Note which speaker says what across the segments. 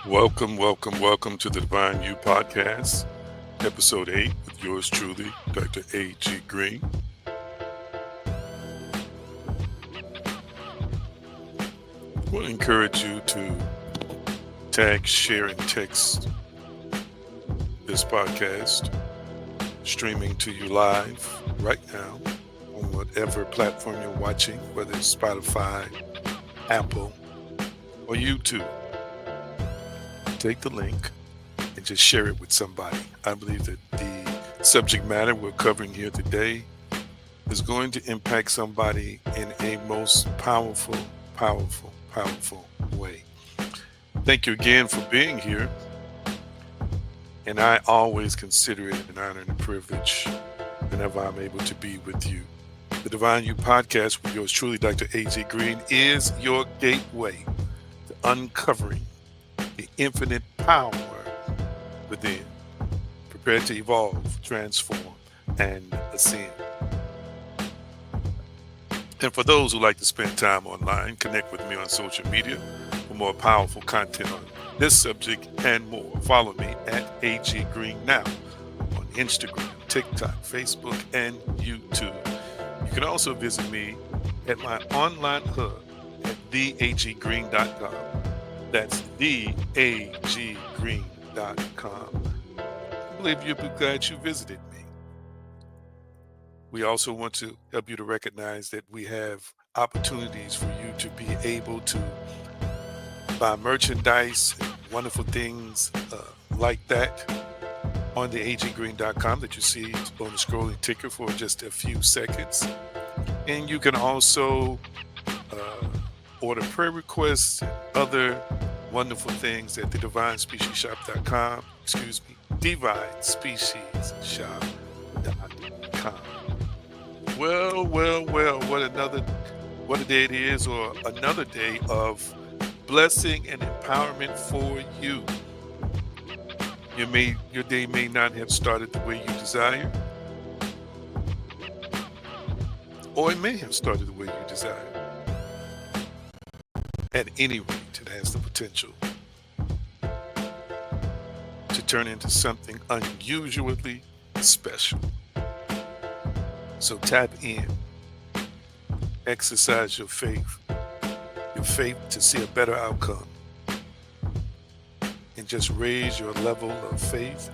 Speaker 1: Welcome to the Divine You Podcast, Episode 8, with yours truly, Dr. A.G. Green. I want to encourage you to tag, share, and text this podcast, streaming to you live right now on whatever platform you're watching, whether it's Spotify, Apple, or YouTube. Take the link and just share it with somebody. I believe that the subject matter we're covering here today is going to impact somebody in a most powerful way. Thank you again for being here. And I always consider it an honor and a privilege whenever I'm able to be with you. The Divine You Podcast with yours truly, Dr. A.G. Green, is your gateway to uncovering the infinite power within. Prepare to evolve, transform, and ascend. And for those who like to spend time online, connect with me on social media for more powerful content on this subject and more. Follow me at AG Green Now on Instagram, TikTok, Facebook, and YouTube. You can also visit me at my online hub at theaggreen.com. That's theaggreen.com. I believe you'll be glad you visited me. We also want to help you to recognize that we have opportunities for you to be able to buy merchandise, wonderful things like that on the aggreen.com that you see on the scrolling ticker for just a few seconds. And you can also order prayer requests and other wonderful things at the divinespeciesshop.com. divinespeciesshop.com. Well, what a day it is, or another day of blessing and empowerment for you. Your day may not have started the way you desire, or it may have started the way you desire. At any rate, it has the potential to turn into something unusually special. So tap in, exercise your faith to see a better outcome, and just raise your level of faith,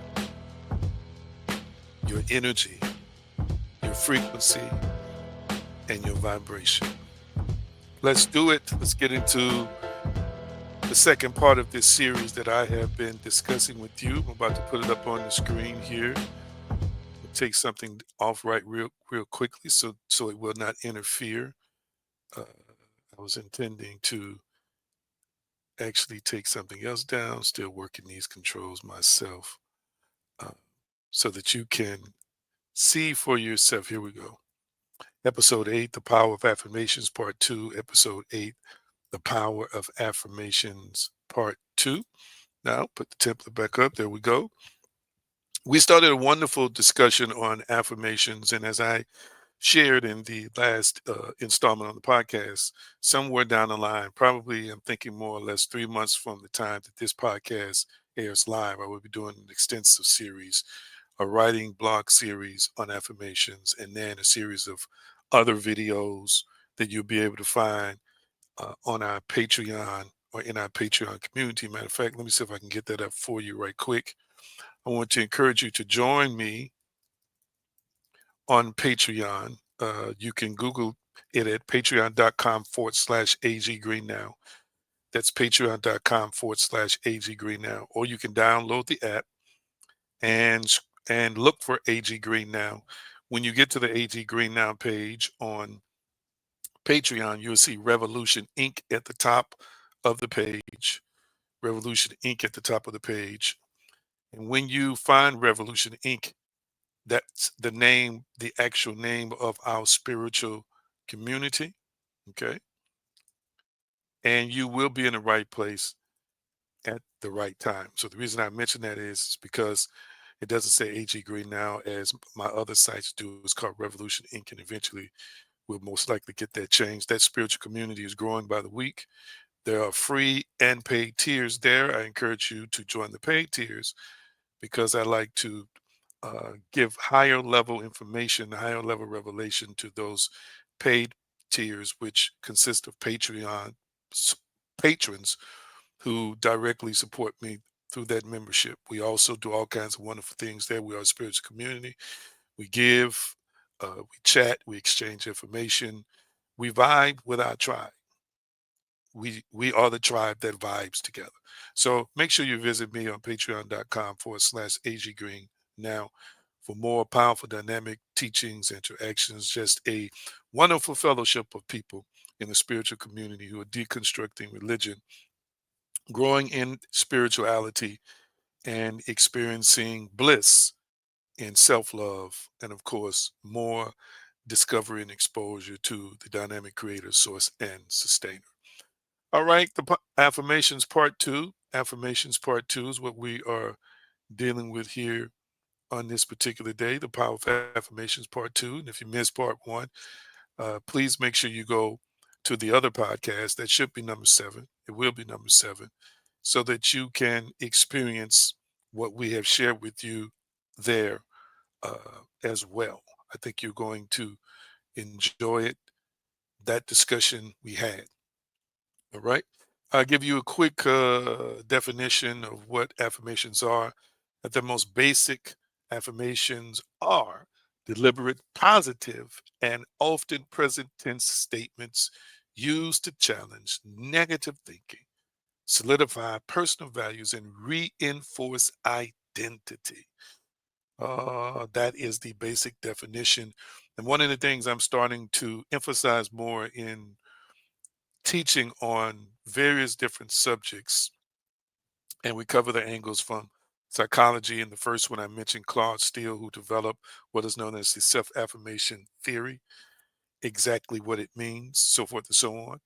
Speaker 1: your energy, your frequency, and your vibration. Let's do it. Let's get into the second part of this series that I have been discussing with you. I'm about to put it up on the screen here. Take something off real quickly so it will not interfere. I was intending to actually take something else down, still working these controls myself, uh, so that you can see for yourself. Here we go. Episode 8, The Power of Affirmations, Part 2. Episode 8, The Power of Affirmations, Part 2. Now, put the template back up. There we go. We started a wonderful discussion on affirmations, and as I shared in the last installment on the podcast, somewhere down the line, probably I'm thinking more or less 3 months from the time that this podcast airs live, I will be doing an extensive series, a writing blog series on affirmations, and then a series of other videos that you'll be able to find on our Patreon or in our Patreon community. Matter of fact, let me see if I can get that up for you right quick. I want to encourage you to join me on Patreon. You can Google it at patreon.com/AG Green Now. That's patreon.com/AG Green Now. Or you can download the app and look for AG Green Now. When you get to the AG Green Now page on Patreon, you'll see Revolution Inc. at the top of the page. Revolution Inc. at the top of the page. And when you find Revolution Inc., that's the actual name of our spiritual community. Okay. And you will be in the right place at the right time. So the reason I mention that is because it doesn't say AG Green Now as my other sites do. It's called Revolution Inc. And eventually we'll most likely get that changed. That spiritual community is growing by the week. There are free and paid tiers there. I encourage you to join the paid tiers because I like to give higher level information, higher level revelation to those paid tiers, which consist of s- patrons who directly support me through that membership. We also do all kinds of wonderful things there. We are a spiritual community. We give, we chat, we exchange information, we vibe with our tribe. We are the tribe that vibes together. So make sure you visit me on patreon.com/AG Green now for more powerful dynamic teachings, interactions, just a wonderful fellowship of people in the spiritual community who are deconstructing religion, growing in spirituality, and experiencing bliss in self-love, and of course, more discovery and exposure to the dynamic creator, source, and sustainer. All right, affirmations part two. Affirmations part two is what we are dealing with here on this particular day. The Power of Affirmations part two. And if you missed part one, please make sure you go to the other podcast. That should be number seven. It will be number seven, so that you can experience what we have shared with you there as well. I think you're going to enjoy it. That discussion we had. All right. I'll give you a quick definition of what affirmations are. At the most basic, affirmations are deliberate, positive, and often present tense statements used to challenge negative thinking, solidify personal values, and reinforce identity. That is the basic definition. And one of the things I'm starting to emphasize more in teaching on various different subjects, and we cover the angles from psychology. In the first one, I mentioned Claude Steele, who developed what is known as the self affirmation theory, exactly what it means, so forth and so on.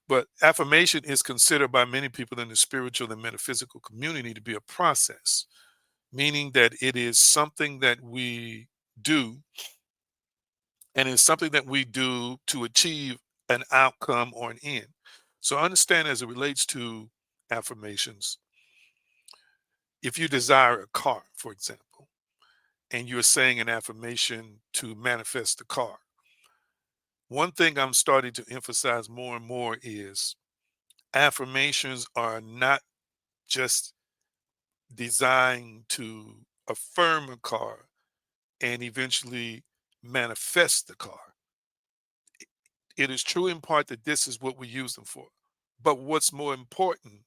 Speaker 1: But affirmation is considered by many people in the spiritual and metaphysical community to be a process, meaning that it is something that we do, and it's something that we do to achieve an outcome or an end. So understand, as it relates to affirmations, if you desire a car, for example, and you're saying an affirmation to manifest the car, one thing I'm starting to emphasize more and more is affirmations are not just designed to affirm a car and eventually manifest the car. It is true in part that this is what we use them for. But what's more important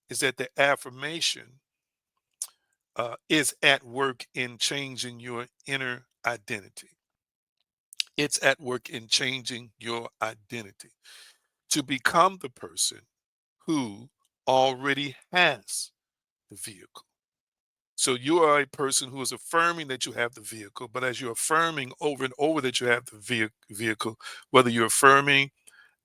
Speaker 1: is that the affirmation is at work in changing your inner identity. It's at work in changing your identity to become the person who already has the vehicle. So you are a person who is affirming that you have the vehicle, but as you're affirming over and over that you have the vehicle, whether you're affirming,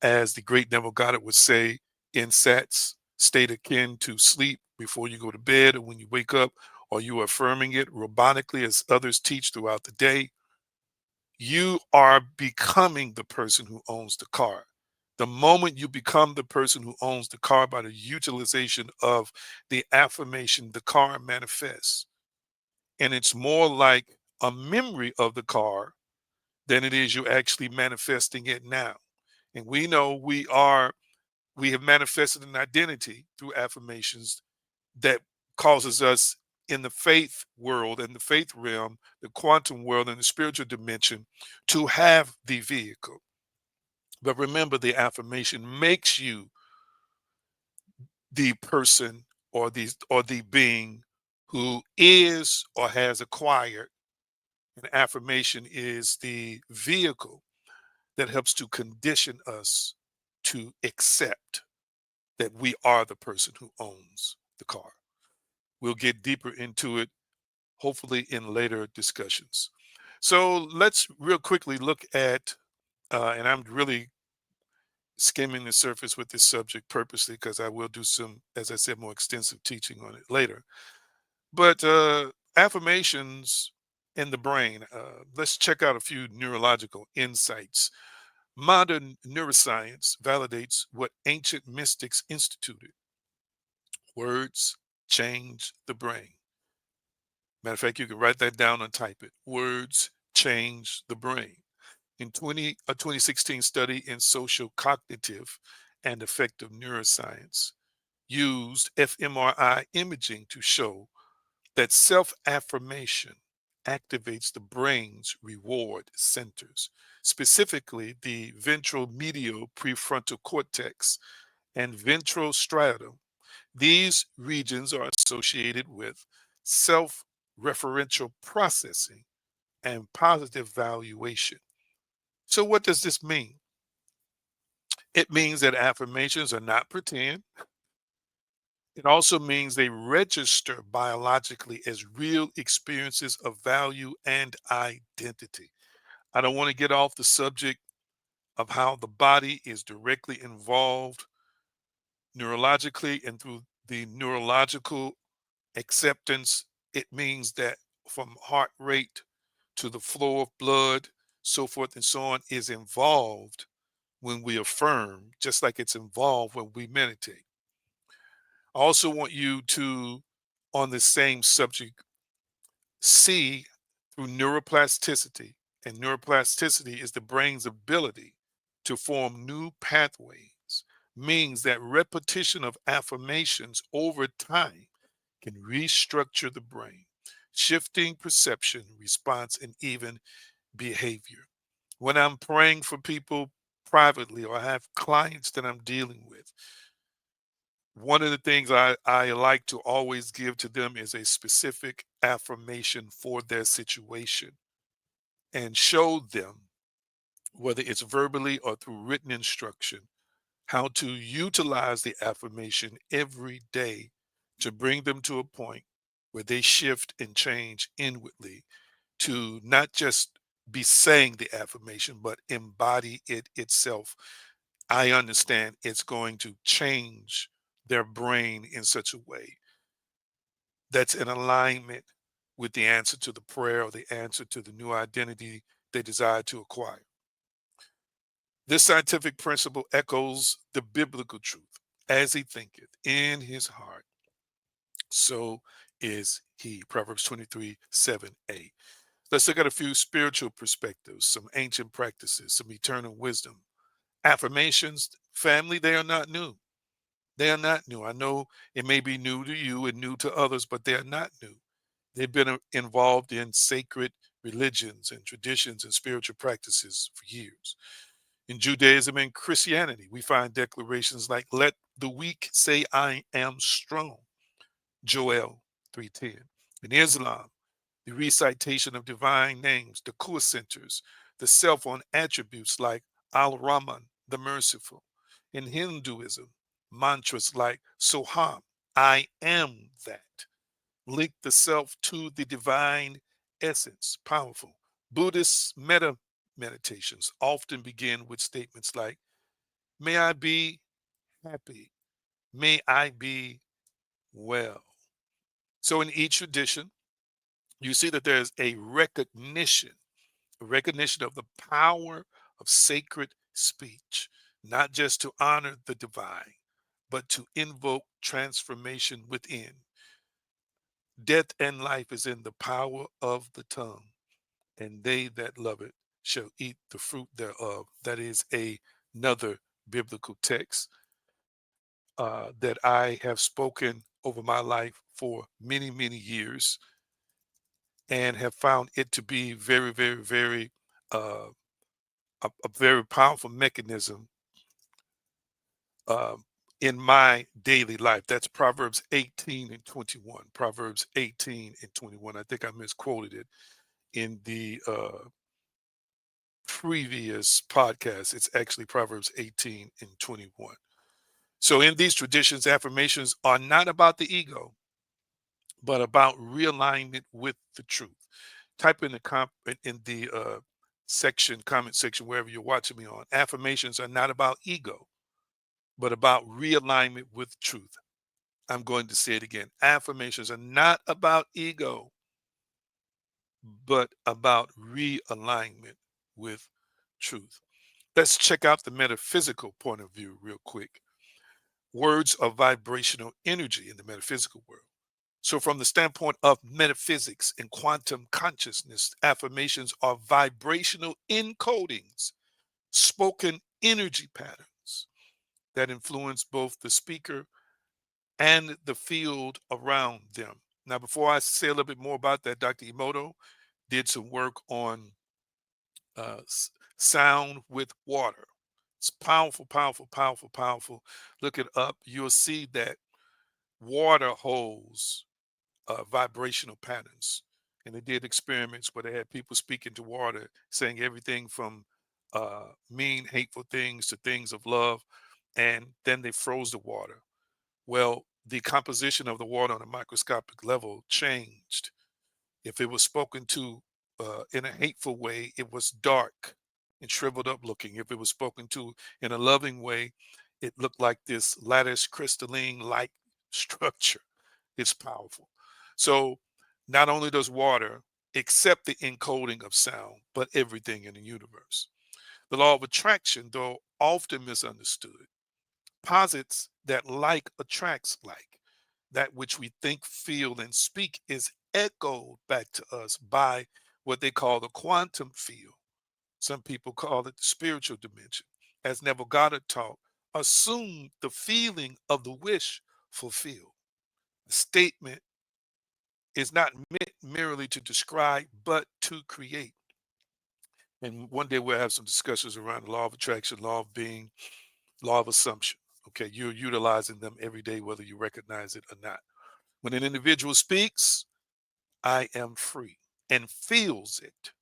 Speaker 1: as the great Neville Goddard would say, in sats, state akin to sleep before you go to bed or when you wake up, or you are affirming it robotically as others teach throughout the day, you are becoming the person who owns the car. The moment you become the person who owns the car by the utilization of the affirmation, the car manifests. And it's more like a memory of the car than it is you actually manifesting it now. And we know we have manifested an identity through affirmations that causes us in the faith world and the faith realm, the quantum world and the spiritual dimension to have the vehicle. But remember, the affirmation makes you the person or the being who is or has acquired. An affirmation is the vehicle that helps to condition us to accept that we are the person who owns the car. We'll get deeper into it, hopefully, in later discussions. So let's real quickly look at, and I'm really skimming the surface with this subject purposely because I will do some, as I said, more extensive teaching on it later. But affirmations in the brain, let's check out a few neurological insights. Modern neuroscience validates what ancient mystics instituted. Words change the brain. Matter of fact, you can write that down and type it. Words change the brain. A 2016 study in social cognitive and affective neuroscience used fMRI imaging to show that self affirmation activates the brain's reward centers, specifically the ventral medial prefrontal cortex and ventral striatum. These regions are associated with self referential processing and positive valuation. So, what does this mean? It means that affirmations are not pretend. It also means they register biologically as real experiences of value and identity. I don't want to get off the subject of how the body is directly involved neurologically and through the neurological acceptance. It means that from heart rate to the flow of blood, so forth and so on, is involved when we affirm, just like it's involved when we meditate. I also want you to, on the same subject, see through neuroplasticity. And neuroplasticity is the brain's ability to form new pathways, means that repetition of affirmations over time can restructure the brain, shifting perception, response, and even behavior. When I'm praying for people privately or I have clients that I'm dealing with, one of the things I like to always give to them is a specific affirmation for their situation and show them, whether it's verbally or through written instruction, how to utilize the affirmation every day to bring them to a point where they shift and change inwardly to not just be saying the affirmation, but embody it itself. I understand it's going to change their brain in such a way that's in alignment with the answer to the prayer or the answer to the new identity they desire to acquire. This scientific principle echoes the biblical truth. As he thinketh in his heart, so is he. Proverbs 23 7a. Let's look at a few spiritual perspectives, some ancient practices, some eternal wisdom. Affirmations, family, they are not new. They are not new. I know it may be new to you and new to others, but they are not new. They've been involved in sacred religions and traditions and spiritual practices for years. In Judaism and Christianity, we find declarations like, let the weak say, I am strong. Joel 3:10. In Islam, the recitation of divine names, the core centers, the self on attributes like Al Rahman, the merciful. In Hinduism, mantras like Soham, I am that, link the self to the divine essence. Powerful. Buddhist meditations often begin with statements like, may I be happy, may I be well. So in each tradition, you see that there's a recognition of the power of sacred speech, not just to honor the divine, but to invoke transformation within. Death and life is in the power of the tongue, and they that love it shall eat the fruit thereof. That is another biblical text that I have spoken over my life for many, many years and have found it to be very, very, very uh, a very powerful mechanism um, in my daily life. That's Proverbs 18 and 21. Proverbs 18 and 21. I think I misquoted it in the previous podcast. It's actually Proverbs 18 and 21. So in these traditions, affirmations are not about the ego, but about realignment with the truth. Type in the section, comment section, wherever you're watching me on. Affirmations are not about ego, but about realignment with truth. I'm going to say it again. Affirmations are not about ego, but about realignment with truth. Let's check out the metaphysical point of view real quick. Words are vibrational energy in the metaphysical world. So, from the standpoint of metaphysics and quantum consciousness, affirmations are vibrational encodings, spoken energy patterns that influence both the speaker and the field around them. Now, before I say a little bit more about that, Dr. Emoto did some work on sound with water. It's powerful, powerful, powerful, powerful. Look it up. You'll see that water holds vibrational patterns. And they did experiments where they had people speak into water, saying everything from mean, hateful things to things of love. And then they froze the water. Well, the composition of the water on a microscopic level changed. If it was spoken to in a hateful way, it was dark and shriveled up looking. If it was spoken to in a loving way, it looked like this lattice crystalline light structure. It's powerful. So not only does water accept the encoding of sound, but everything in the universe. The law of attraction, though often misunderstood, posits that like attracts like. That which we think, feel, and speak is echoed back to us by what they call the quantum field. Some people call it the spiritual dimension. As Neville Goddard taught, assume the feeling of the wish fulfilled. The statement is not meant merely to describe, but to create. And one day we'll have some discussions around the law of attraction, law of being, law of assumption. Okay, you're utilizing them every day, whether you recognize it or not. When an individual speaks, I am free and feels it.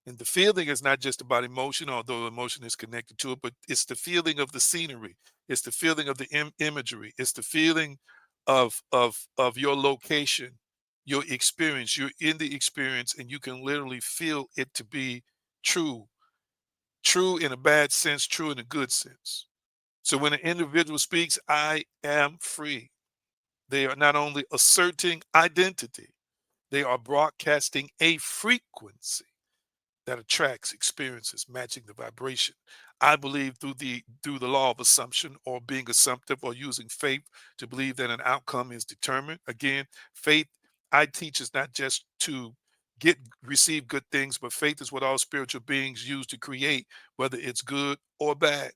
Speaker 1: And the feeling is not just about emotion, although emotion is connected to it, but it's the feeling of the scenery. It's the feeling of the imagery. It's the feeling of your location, your experience. You're in the experience, and you can literally feel it to be true, true in a bad sense, true in a good sense. So when an individual speaks, I am free, they are not only asserting identity, they are broadcasting a frequency that attracts experiences matching the vibration. I believe through the law of assumption, or being assumptive, or using faith to believe that an outcome is determined. Again, faith I teach is not just to get receive good things, but faith is what all spiritual beings use to create, whether it's good or bad.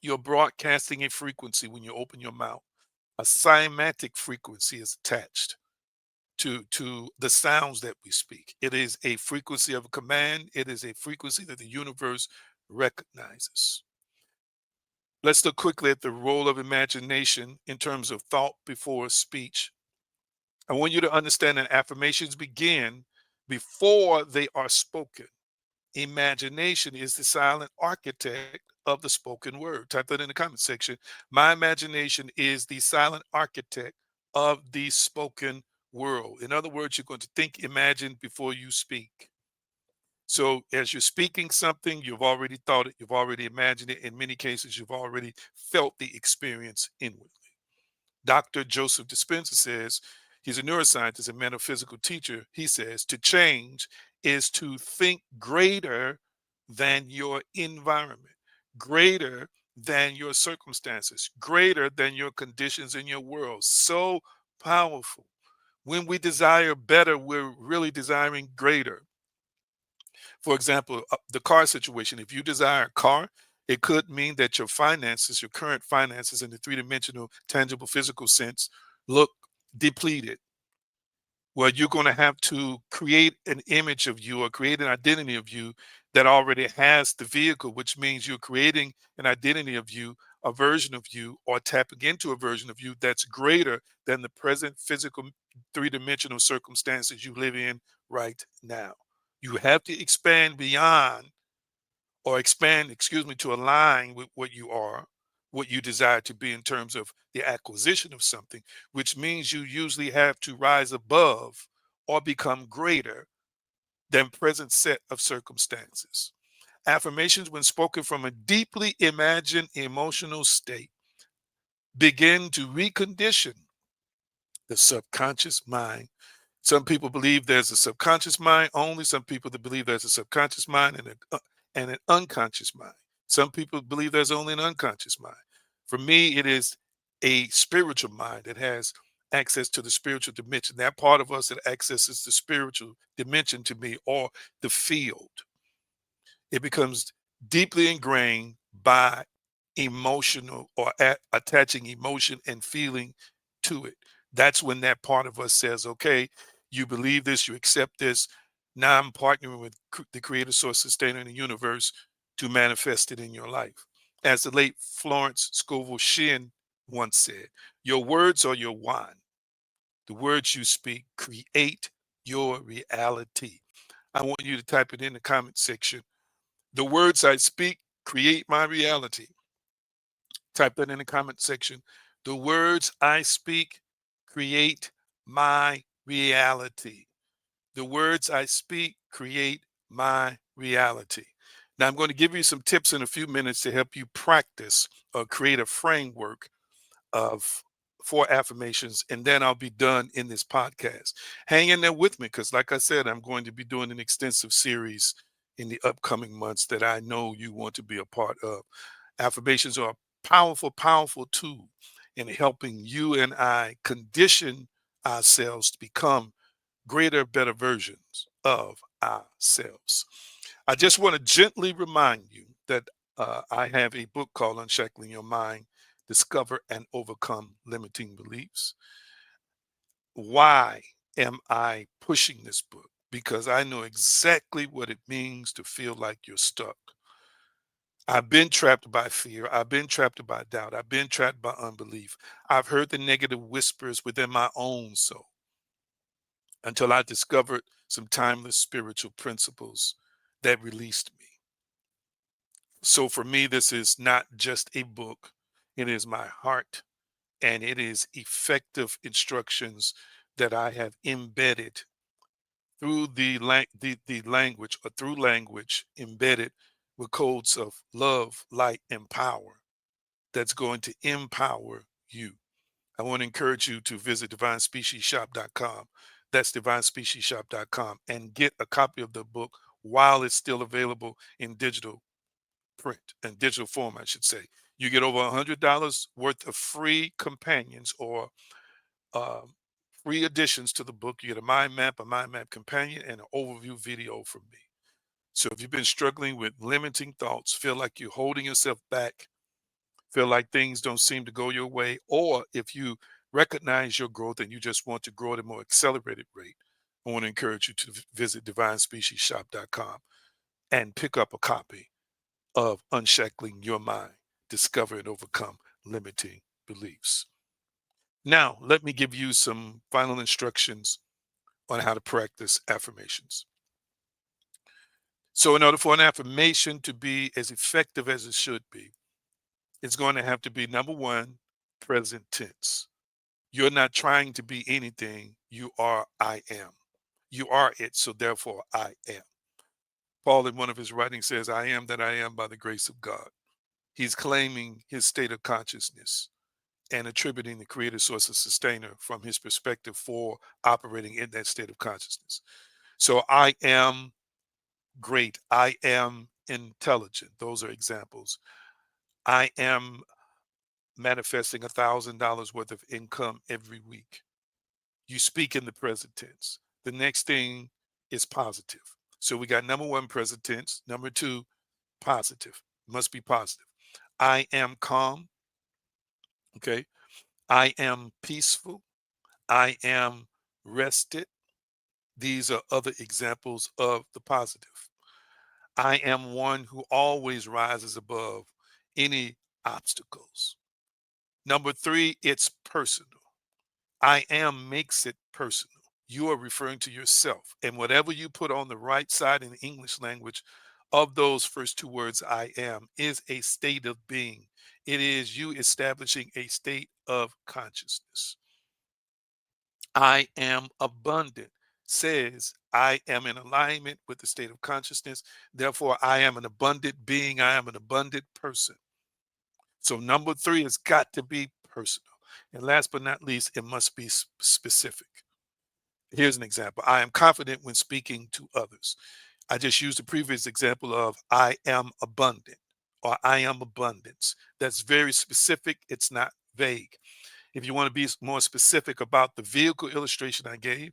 Speaker 1: You're broadcasting a frequency when you open your mouth. A cymatic frequency is attached to the sounds that we speak. It is a frequency of a command. It is a frequency that the universe recognizes. Let's look quickly at the role of imagination in terms of thought before speech. I want you to understand that affirmations begin before they are spoken. Imagination is the silent architect of the spoken word. Type that in the comment section. My imagination is the silent architect of the spoken world. In other words, you're going to think, imagine before you speak. So as you're speaking something, you've already thought it, you've already imagined it. In many cases, you've already felt the experience inwardly. Dr. Joseph Dispenza says, he's a neuroscientist and metaphysical teacher. He says, to change is to think greater than your environment, greater than your circumstances, greater than your conditions in your world. So powerful. When we desire better, we're really desiring greater. For example, the car situation, if you desire a car, it could mean that your finances, your current finances in the three-dimensional, tangible, physical sense, look depleted. Well, you're going to have to create an image of you, or create an identity of you that already has the vehicle, which means you're creating an identity of you, a version of you, or tapping into a version of you that's greater than the present physical three-dimensional circumstances you live in right now. You have to expand beyond, or expand, excuse me, to align with what you are, what you desire to be in terms of the acquisition of something, which means you usually have to rise above or become greater than present set of circumstances. Affirmations, when spoken from a deeply imagined emotional state, begin to recondition the subconscious mind. Some people believe there's a subconscious mind only. Some people that believe there's a subconscious mind and an unconscious mind. Some people believe there's only an unconscious mind. For me, it is a spiritual mind that has access to the spiritual dimension. That part of us that accesses the spiritual dimension to me, or the field, it becomes deeply ingrained by emotional, or attaching emotion and feeling to it. That's when that part of us says, okay, you believe this, you accept this. Now I'm partnering with the creator, source, sustainer in the universe to manifest it in your life. As the late Florence Scovel Shinn once said, your words are your wine. The words you speak create your reality. I want you to type it in the comment section. The words I speak create my reality. Type that in the comment section. The words I speak create my reality. The words I speak create my reality. Now, I'm going to give you some tips in a few minutes to help you practice or create a framework of for affirmations, and then I'll be done in this podcast. Hang in there with me, because like I said, I'm going to be doing an extensive series in the upcoming months that I know you want to be a part of. Affirmations are a powerful, powerful tool in helping you and I condition ourselves to become greater, better versions of ourselves. I just want to gently remind you that I have a book called Unshackling Your Mind, Discover and Overcome Limiting Beliefs. Why am I pushing this book? Because I know exactly what it means to feel like you're stuck. I've been trapped by fear. I've been trapped by doubt. I've been trapped by unbelief. I've heard the negative whispers within my own soul until I discovered some timeless spiritual principles that released me. So for me, this is not just a book, it is my heart, and it is effective instructions that I have embedded through the language, or through language embedded with codes of love, light, and power that's going to empower you. I want to encourage you to visit divinespeciesshop.com. That's divinespeciesshop.com, and get a copy of the book while it's still available in digital print and digital form, I should say. You get over $100 worth of free companions, or um, free additions to the book. You get a mind map companion, and an overview video from me. So if you've been struggling with limiting thoughts, feel like you're holding yourself back, feel like things don't seem to go your way, or if you recognize your growth and you just want to grow at a more accelerated rate, I want to encourage you to visit divinespeciesshop.com and pick up a copy of Unshackling Your Mind, Discover and Overcome Limiting Beliefs. Now, let me give you some final instructions on how to practice affirmations. So, in order for an affirmation to be as effective as it should be, it's going to have to be, number one, present tense. You're not trying to be anything. You are I am. You are it. So, therefore, I am. Paul, in one of his writings, says, I am that I am by the grace of God. He's claiming his state of consciousness and attributing the creator, source, and sustainer from his perspective for operating in that state of consciousness. So I am great. I am intelligent. Those are examples. I am manifesting $1,000 worth of income every week. You speak in the present tense. The next thing is positive. So we got number one, present tense. Number two, positive. Must be positive. I am calm. Okay. I am peaceful. I am rested. These are other examples of the positive. I am one who always rises above any obstacles. Number three, it's personal. I am makes it personal. You are referring to yourself. And whatever you put on the right side in the English language of those first two words, I am, is a state of being. It is you establishing a state of consciousness. I am abundant says I am in alignment with the state of consciousness. Therefore, I am an abundant being. I am an abundant person. So, number three has got to be personal. And last but not least, it must be specific. Here's an example. I am confident when speaking to others. I just used the previous example of I am abundant. or I am abundance. That's very specific. It's not vague. If you want to be more specific about the vehicle illustration I gave,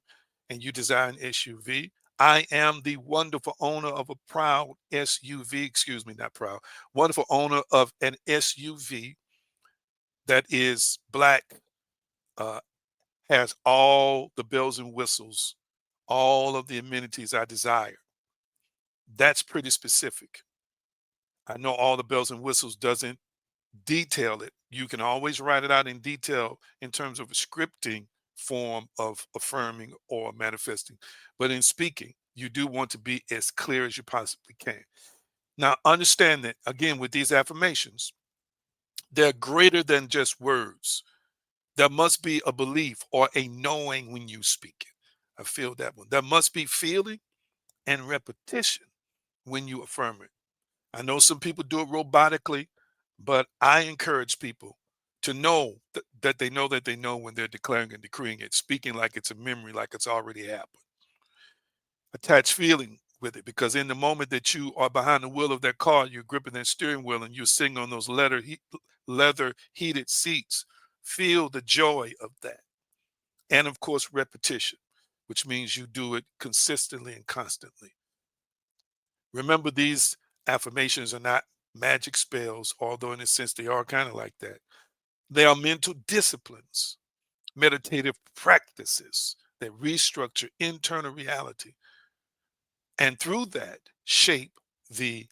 Speaker 1: and you desire an SUV, I am the wonderful owner of a proud SUV, excuse me, not proud, wonderful owner of an SUV that is black, uh, has all the bells and whistles, all of the amenities I desire. That's pretty specific. I know all the bells and whistles doesn't detail it. You can always write it out in detail in terms of a scripting form of affirming or manifesting. But in speaking, you do want to be as clear as you possibly can. Now, understand that again with these affirmations, they're greater than just words. There must be a belief or a knowing when you speak it. I feel that one. There must be feeling and repetition when you affirm it. I know some people do it robotically, but I encourage people to know that they know that they know when they're declaring and decreeing it, speaking like it's a memory, like it's already happened. Attach feeling with it because in the moment that you are behind the wheel of that car, you're gripping that steering wheel and you're sitting on those leather heated seats. Feel the joy of that. And of course, repetition, which means you do it consistently and constantly. Remember, these affirmations are not magic spells, although in a sense they are kind of like that. They are mental disciplines, meditative practices that restructure internal reality and through that shape the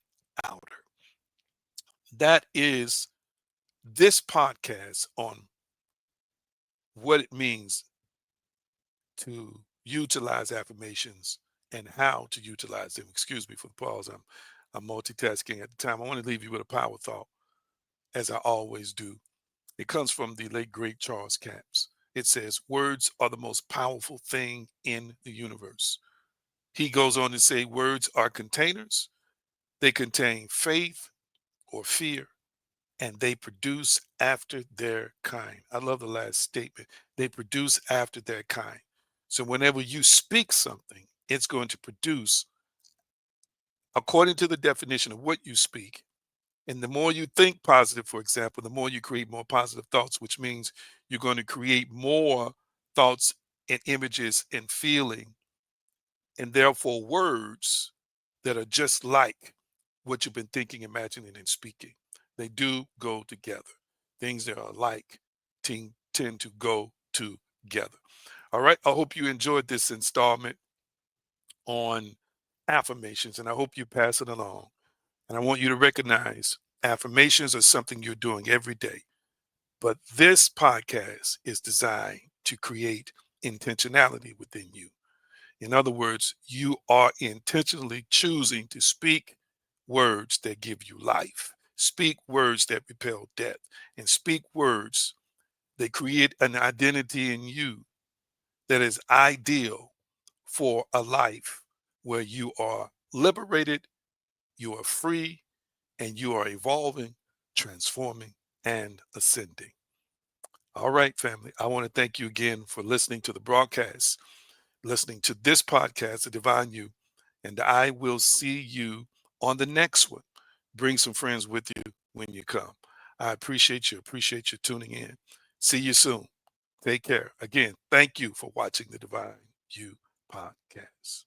Speaker 1: outer. That is this podcast on what it means to utilize affirmations and how to utilize them. Excuse me for the pause. I'm multitasking at the time. I want to leave you with a power thought, as I always do. It comes from the late great Charles Capps. It says, "Words are the most powerful thing in the universe." He goes on to say, "Words are containers. They contain faith or fear, and they produce after their kind." I love the last statement. They produce after their kind. So whenever you speak something, it's going to produce according to the definition of what you speak. And the more you think positive, for example, the more you create more positive thoughts, which means you're going to create more thoughts and images and feeling, and therefore words that are just like what you've been thinking, imagining, and speaking. They do go together. Things that are alike tend to go together. All right. I hope you enjoyed this installment on affirmations, and I hope you pass it along. And I want you to recognize affirmations are something you're doing every day. But this podcast is designed to create intentionality within you. In other words, you are intentionally choosing to speak words that give you life, speak words that repel death, and speak words that create an identity in you that is ideal for a life where you are liberated, you are free, and you are evolving, transforming, and ascending. All right, family. I want to thank you again for listening to the broadcast, listening to this podcast, The Divine You, and I will see you on the next one. Bring some friends with you when you come. I appreciate you tuning in. See you soon. Take care. Again, thank you for watching the Divine You podcast.